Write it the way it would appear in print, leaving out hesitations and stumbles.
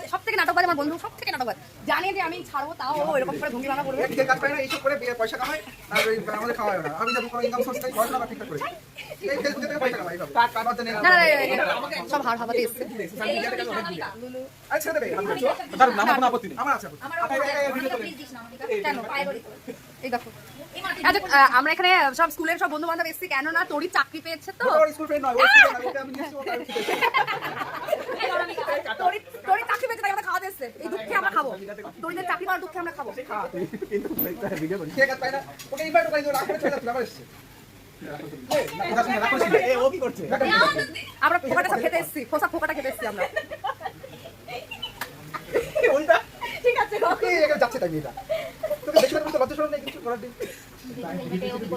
সব থেকে নাটক আমার বন্ধু সব থেকে নাটক জানে যে আমি ছাড়বো তাও এরকম করে ভঙ্গি ভাঙা করবে এইসব করে পয়সা কামাই আর আমাদের খাওয়া হয় না আমি যখন কোনো ইনকাম সোর্স করে না ঠিকঠাক করে এই ফেসবুক থেকে পয়সা কামাই না সব হার হাবাতে এসছে আচ্ছা দেবে তার নাম কোনো আপত্তি নেই আমার আছে কেন এই দেখো আমরা এখানে সব স্কুলের সব বন্ধু বান্ধব এসেছি কেন না তোরই চাকরি পেয়েছে তো স্কুল ফ্রেন্ড নয় তোরই চাকরি পেয়েছে তাই আমরা খাওয়া দিচ্ছে এই দুঃখে আমরা খাবো তোরদের চাকরি পাওয়ার দুঃখে আমরা খাবো আমরা ফোকাটা সব খেতে এসেছি ফোকাটা খেতে এসেছি আমরা ঠিক আছে যাচ্ছে তাই এটা তোকে দেখে লজ্জা শরম নেই কিছু করার